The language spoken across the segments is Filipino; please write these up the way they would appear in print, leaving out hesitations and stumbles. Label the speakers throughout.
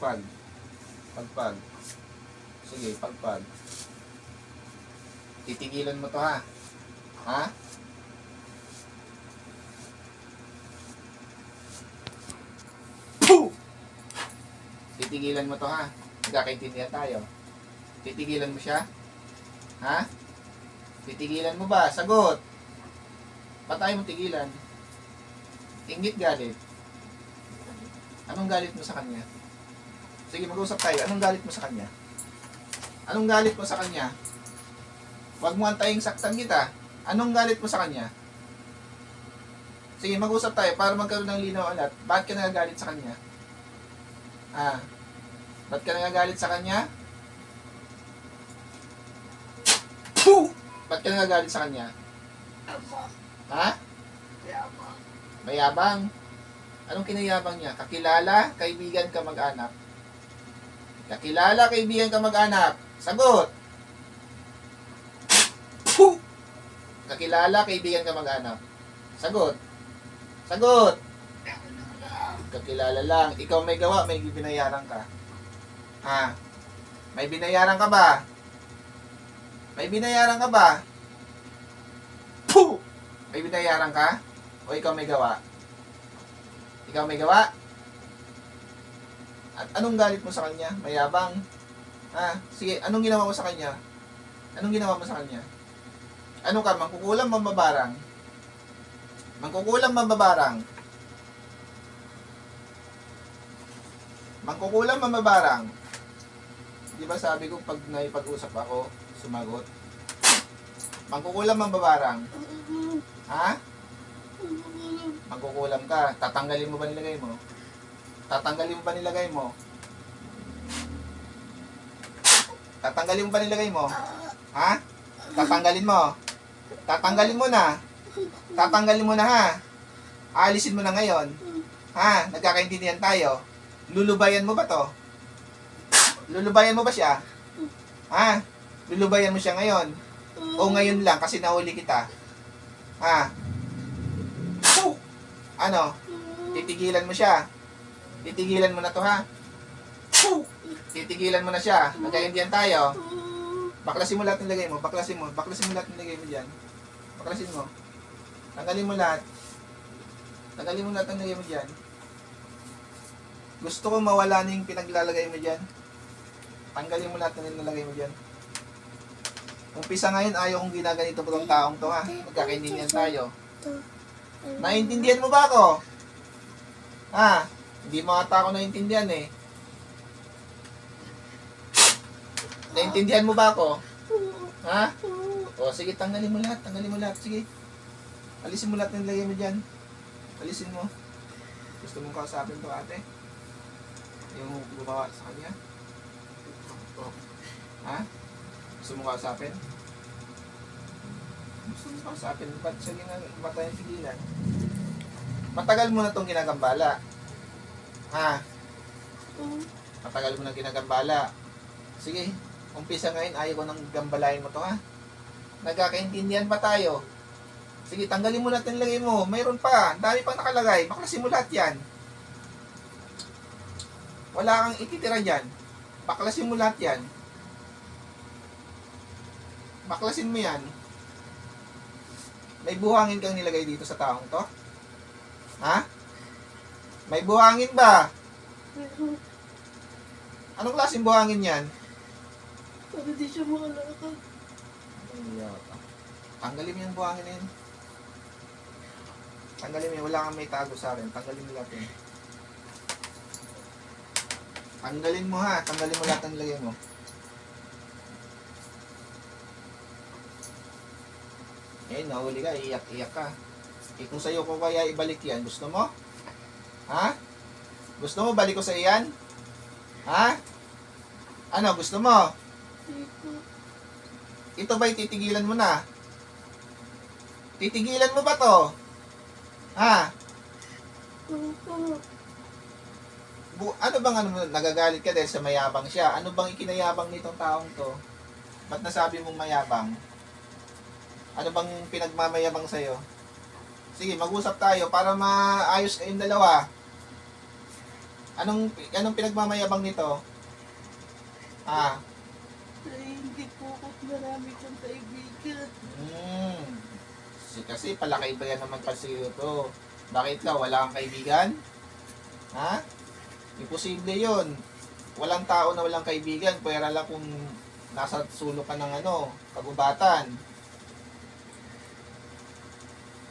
Speaker 1: Pagpag. Pagpag. Sige, pagpag. Titigilan mo to, ha? Ha? Puh! Titigilan mo to, ha? Nagkakaintindihan tayo. Titigilan mo siya? Ha? Titigilan mo ba? Sagot! Ba't tayo mo tigilan? Inggit, galit. Anong galit mo sa kanya? Sige, mag-usap tayo. Anong galit mo sa kanya? Anong galit mo sa kanya? Huwag mo antayin saktan kita. Anong galit mo sa kanya? Sige, mag-usap tayo para magkaroon ng linaw ulit. Bakit ka nagagalit sa kanya? Ah, ba't ka nagagalit sa kanya? Puh! Ba't ka nagagalit sa kanya? Ha? Mayabang. Anong kinayabang niya? Kakilala, kaibigan, kamag-anak. Kakilala, kaibigan, kamag-anak. Sagot! Puh! Kakilala, kaibigan, kamag-anak. Sagot! Sagot! Kakilala lang. Ikaw may gawa, may binayaran ka. Ha? May binayaran ka ba? May binayaran ka ba? Puh! May binayaran ka? O ikaw may gawa? Ikaw may gawa? At anong galit mo sa kanya? Mayabang? Ha? Sige, anong ginawa mo sa kanya? Anong ginawa mo sa kanya? Ano ka? Mangkukulam, mambabarang? Mangkukulam, mambabarang? Mangkukulam, mambabarang? Di ba sabi ko pag naipag-usap ako, sumagot? Mangkukulam, mambabarang? Ha? Mangkukulam ka. Tatanggalin mo ba nilagay mo? Tatanggalin mo ba nilagay mo? Tatanggalin mo ba nilagay mo? Ha? Tatanggalin mo? Tatanggalin mo na. Tatanggalin mo na, ha? Aalisin mo na ngayon. Ha? Nagkakaintindihan tayo. Lulubayan mo ba to? Lulubayan mo ba siya? Ha? Lulubayan mo siya ngayon? O ngayon lang kasi nahuli kita? Ha? Ano? Titigilan mo siya. Titigilan mo na to, ha? Titigilan mo na siya. Nagkaintindihan tayo. Baklasin mo lahat ng lagay mo. Baklasin mo. Baklasin mo lahat ng lagay mo dyan. Baklasin mo. Tanggalin mo lahat. Tanggalin mo lahat ng lagay mo dyan. Gusto ko mawala na yung pinaglalagay mo dyan. Tanggalin mo lahat ng nilalagay mo dyan. Umpisa ngayon, ayaw kong ginaganito po tong taong to, ha? Magkakaintindihan tayo. Naintindihan mo ba ako? Ha? Hindi mo ata ako naintindihan eh. Naintindihan mo ba ako? Ha? O sige, tanggalin mo lahat. Tanggalin mo lahat. Sige. Alisin mo lahat ng lagay mo dyan. Alisin mo. Gusto mong kausapin to, ate? Yung gumawa sa kanya? Ha? Gusto mong kausapin? Gusto mong kausapin? Ba't siya ba't tayong tigilan? Matagal mo na itong ginagambala. Ha? Matagal mo na ginagambala. Sige, umpisa ngayon, ayaw ko nang gambalain mo to, ha? Nagkakaintindihan pa tayo. Sige, tanggalin mo natin lagay mo. Mayroon pa. Ang dami pang nakalagay. Baklasin mo lahat yan. Wala kang ititira dyan. Baklasin mo lahat yan. Baklasin mo yan. May buhangin kang nilagay dito sa taong to? Ha? May buhangin ba? Anong klaseng buhangin yan?
Speaker 2: Para di siya makalakad.
Speaker 1: Tanggalin mo yung buhangin na yun. Tanggalin mo yun. Wala kang may tago sa akin. Tanggalin mo lahat yun. Tanggalin mo, ha. Tanggalin mo lahat ng lagay mo. Eh, nahuli ka. Iyak-iyak ka. Eh, kung sa'yo ko kaya ibalik yan, gusto mo? Ha? Gusto mo balik ko sa iyan? Ha? Ano, gusto mo? Ito ba'y titigilan mo na? Titigilan mo ba to? Ha? Ano bang nagagalit ka dahil sa mayabang siya? Ano bang ikinayabang nitong taong to? Ba't nasabi mong mayabang? Ano bang pinagmamayabang sa'yo? Sige, mag-usap tayo para maayos kayong dalawa. Anong pinagmamayabang nito? Ah,
Speaker 2: Naiingit po ako't marami kang kaibigan.
Speaker 1: kasi palakaibigan naman kasi ito. Bakit ka? Wala kang kaibigan? Ha? Imposible yun. Walang tao na walang kaibigan. Pwera lang kung nasa sulok ka ng kagubatan.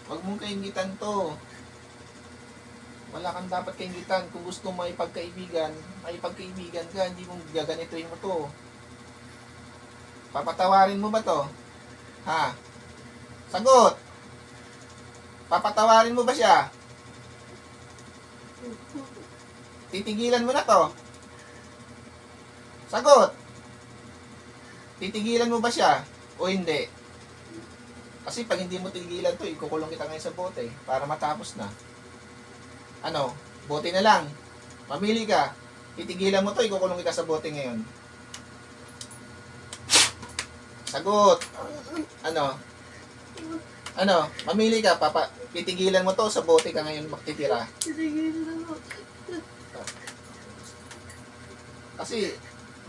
Speaker 1: Huwag mong kaingitan to. Wala kang dapat kaingitan. Kung gusto mo ipagkaibigan ka. Hindi mong gaganituin mo to. Papatawarin mo ba to? Ha? Sagot! Papatawarin mo ba siya?
Speaker 2: Opo.
Speaker 1: Titigilan mo na to? Sagot! Titigilan mo ba siya? O hindi? Kasi pag hindi mo tigilan to, ikukulong kita ngayon sa bote para matapos na. Ano? Bote na lang. Mamili ka. Titigilan mo to, ikukulong kita sa bote ngayon. Sagot! Ano? Mamili ka, titigilan mo to, sa bote ka ngayon magtitira.
Speaker 2: Tinigil na ako.
Speaker 1: Kasi,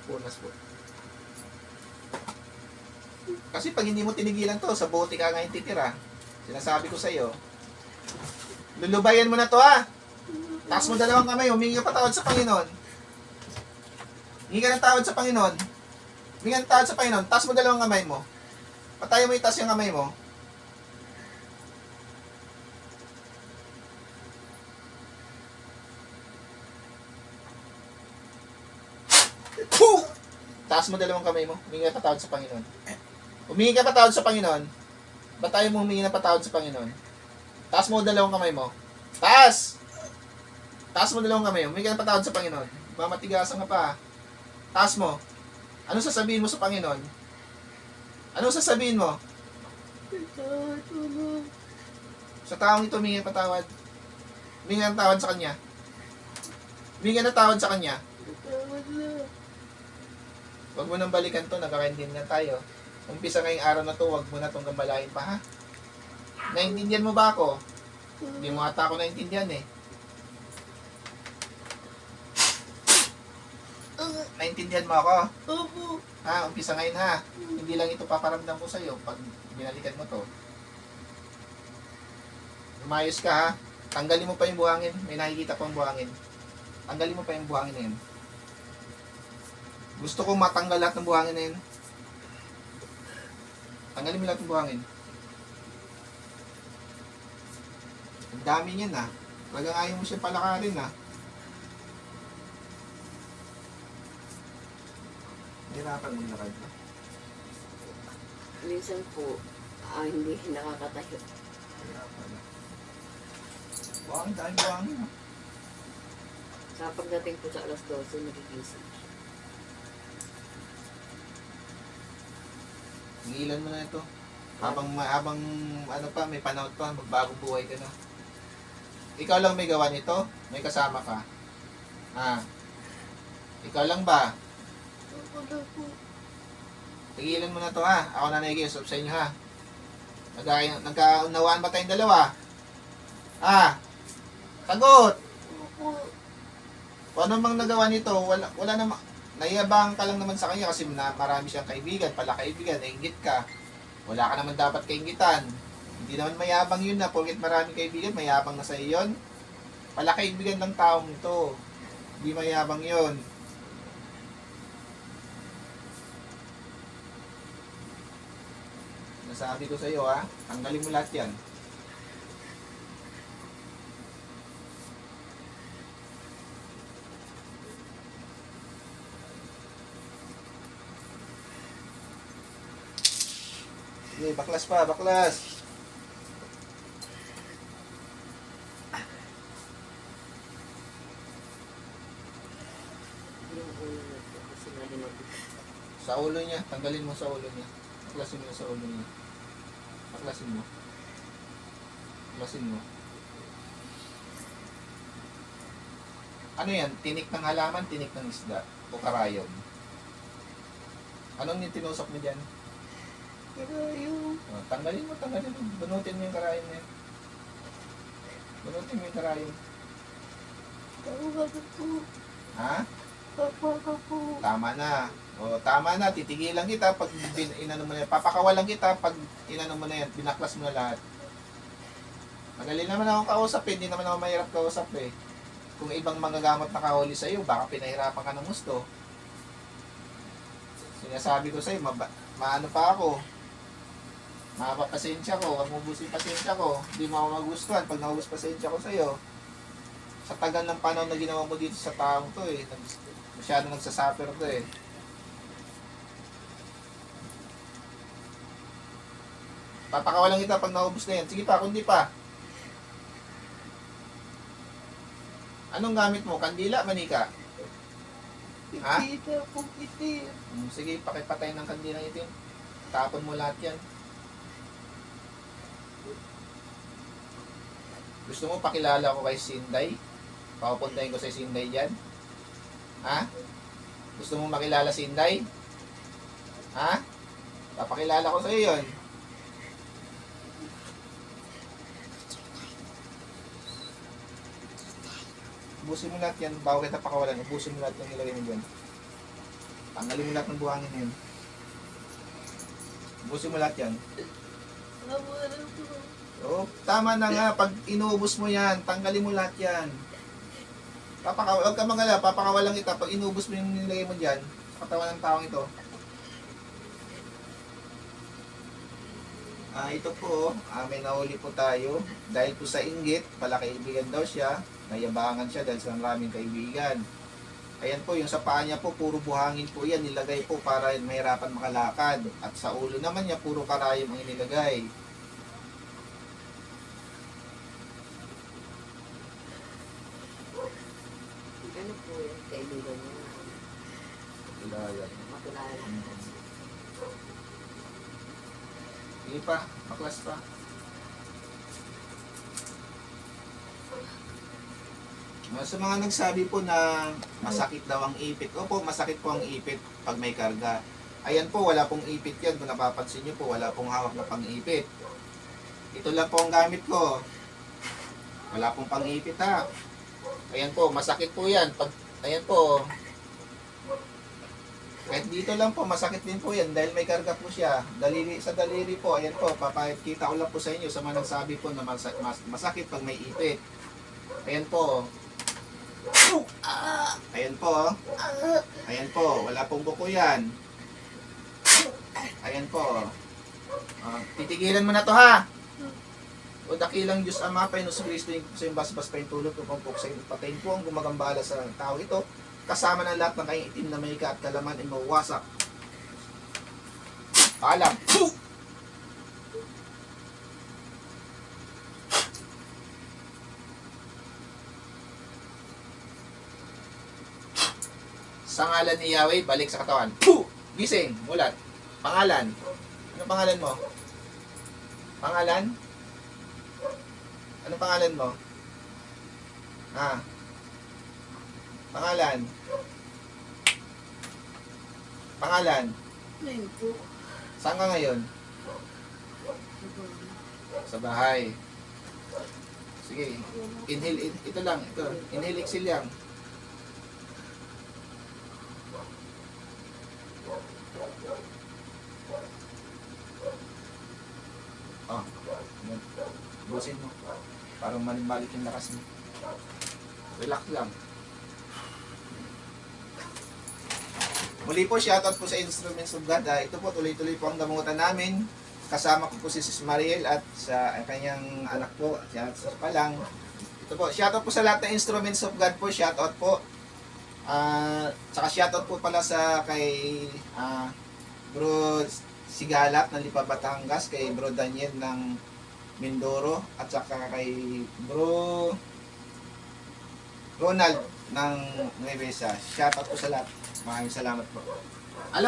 Speaker 1: punas po. Kasi pag hindi mo tinigilan to, sa bote ka ngayon titira. Sinasabi ko sa'yo. Lulubayan mo na to ha. Taas mo dalawang kamay, humingi ka patawad sa Panginoon. Humingi ka ng tawad sa Panginoon. Humingi ka ng tawad sa Panginoon. Taas mo dalawang kamay mo. Patayin mo itaas yung kamay mo. Puh! Taas mo dalawang kamay mo. Humingi ka patawad sa Panginoon. Humingi ka patawad sa Panginoon. Ba't tayo mo humingi ng patawad sa Panginoon? Taas mo dalawang kamay mo. Taas! Taas mo dalawang kamay mo. Humingi ka ng patawad sa Panginoon. Mamatigasan ka pa. Taas mo. Anong sasabihin mo sa Panginoon? Anong sasabihin mo?
Speaker 2: Tawad mo na.
Speaker 1: Sa taong ito, humingi ng patawad. Humingi ng tawad sa Kanya. Humingi ng tawad sa Kanya.
Speaker 2: Tawad na.
Speaker 1: Huwag mo nang balikan to, nagkakaintindihan na tayo. Umpisa ngayong araw na to, huwag mo na itong gambalain pa, ha? Naintindihan mo ba ako? Hindi mo ata ako naintindihan eh. Naintindihan mo ako?
Speaker 2: Opo.
Speaker 1: Ha? Umpisa ngayon ha? Hindi lang ito paparamdam ko sa'yo pag binalikan mo to. Umayos ka ha? Tanggalin mo pa yung buhangin. May nakikita pang buhangin. Tanggalin mo pa yung buhangin na yun. Gusto kong matanggal lahat ng buhangin na yun. Tanggalin mo lahat ng buhangin. Ang dami niyan ha. Talagang ayaw mo siya palakarin ha. Hirapan mo lakad na.
Speaker 3: Minsan po, hindi nakakatayo.
Speaker 1: Hirapan na. Buhangin, dahil buhangin ha.
Speaker 3: Sa pagdating po sa alas 12, nagigising siya.
Speaker 1: Hingilan mo na ito. Habang ano pa, may panahon pa, magbagong buhay ka na. Ikaw lang may gawa nito? May kasama ka? Ah. Ikaw lang ba?
Speaker 2: Ako na po.
Speaker 1: Tigilan mo na to ha. Ako na nakikiusap sa inyo ha. Nagkaunawaan ba tayong dalawa? Ah. Sagot!
Speaker 2: Opo.
Speaker 1: Kung ano bang nagawa nito, wala namang, naiabang ka lang naman sa kanya kasi marami siyang kaibigan, pala kaibigan, nainggit ka. Wala ka naman dapat kainggitan. Hindi naman mayabang yun na, porket maraming kaibigan, mayabang na sa iyon. Pala kaibigan ng taong ito. Hindi mayabang yun. Nasabi ko sa iyo ha, tanggalin mo lahat yan. Sige, baklas pa, baklas.
Speaker 3: Yung ulo na po, kasi nalimag.
Speaker 1: Sa ulo niya, tanggalin mo sa ulo niya. Baklasin mo sa ulo niya. Baklasin mo. Baklasin mo. Ano yan? Tinik ng halaman, tinik ng isda. O karayom. Anong yung tinusok mo dyan?
Speaker 2: Karayom.
Speaker 1: O, tanggalin mo. Bunutin mo yung karayom na yan. Bunutin mo yung karayom.
Speaker 2: Tama na po.
Speaker 1: Ha?
Speaker 2: Tama na po.
Speaker 1: Tama na. O, tama na. Titigilan kita pag inano mo na yan. Papakawalan kita pag inano mo na yan. Binaklas mo na lahat. Madali naman akong kausap eh. Hindi naman ako mahirap kausap eh. Kung ibang mga gamot na kahuli sa'yo, baka pinahirapan ka ng gusto. Sinasabi ko sa'yo, maano pa ako. Mapapasensya ko, wag mo ubusin pasensya ko. Hindi mo ako magustuhan pag naubos pasensya ko sa'yo. Sa tagal ng panahon na ginawa mo dito sa taong to eh. Masyado nagsasuffer to eh. Papakawalan kita pag naubos na yan. Sige pa, kundi pa. Anong gamit mo? Kandila, manika? Ha?
Speaker 2: Itim na po, itim.
Speaker 1: Sige, pakipatay ng kandilang itim. Tapon mo lahat yan. Gusto mo pakilala ko kay Sinday? Papupuntahin ko sa Sinday dyan? Ha? Gusto mo makilala Sinday? Ha? Papakilala ko sa iyo yun. Ubusin mo lahat yan, bago kita pakawalan, ubusin mo lahat yung nilagay mo dyan. Tanggalin mo lahat ng buhangin yan. Ubusin mo lahat yan.
Speaker 2: Tama na po.
Speaker 1: Oo, tama na nga, pag inuubos mo yan, tanggalin mo lahat yan. Huwag ka magala, papakawalan kita, pag inuubos mo yung nilagay mo dyan, sa katawan ng taong ito. Ito po, may nahuli po tayo. Dahil po sa inggit, pala kaibigan daw siya, nayabangan siya dahil sa maraming kaibigan. Ayan po, yung sa paa niya po, puro buhangin po yan, nilagay po para mahirapan makalakad. At sa ulo naman niya, puro karayom ang inilagay.
Speaker 3: Ano po yan? Kaibigan niya.
Speaker 1: Ilagay.
Speaker 3: Makilala.
Speaker 1: Sige pa, maklas pa. Sa mga nagsabi po na masakit daw ang ipit. Opo, masakit po ang ipit pag may karga. Ayan po, wala pong ipit yan. Kung napapansin nyo po, wala pong hawak na pang-ipit. Ito lang po ang gamit ko. Wala pong pang-ipit ha. Ayan po, masakit po yan. Ayan po. Kahit dito lang po, masakit din po yan dahil may karga po siya. Sa daliri po, ayan po, papakita ko lang po sa inyo sa mga nagsabi po na masakit pag may ipit. Ayan po. Ayan po. Ayan po, wala pong buko yan. Ayan po. Titigilan mo na to ha. O dakilang Diyos Ama, Panginoon Kristo, sa yung basbas pa yung tulog ko pang sa iyo. Patayin po ang gumagambala sa tao ito. Kasama ng lahat ng kayong itim na may at kalaman ay mawasak. Paalam. Sa ngalan ni Yahweh, balik sa katawan. Gising, mulat. Pangalan. Ano pangalan mo? Pangalan? Ano pangalan mo? Pangalan? Pangalan?
Speaker 2: Ngayon po.
Speaker 1: Saan ka ngayon? Sa bahay. Sige. Inhale, ito lang. Ito. Inhale, exhale lang. Busin mo. Para manibalik yung lakas mo. Relax lang. Muli po, shoutout po sa Instruments of God. Ito po, tuloy-tuloy po ang gamutan namin. Kasama ko po si Sis Mariel at sa kanyang anak po, shoutout pa lang. Ito po, shoutout po sa lahat ng Instruments of God po, shoutout po. Saka shoutout po pala sa kay Bro Sigalap ng Lipa Batangas, kay Bro Daniel ng Mindoro, at saka kay Bro Ronald ng Nueva Ecija. Shoutout po sa lahat. Maraming salamat po.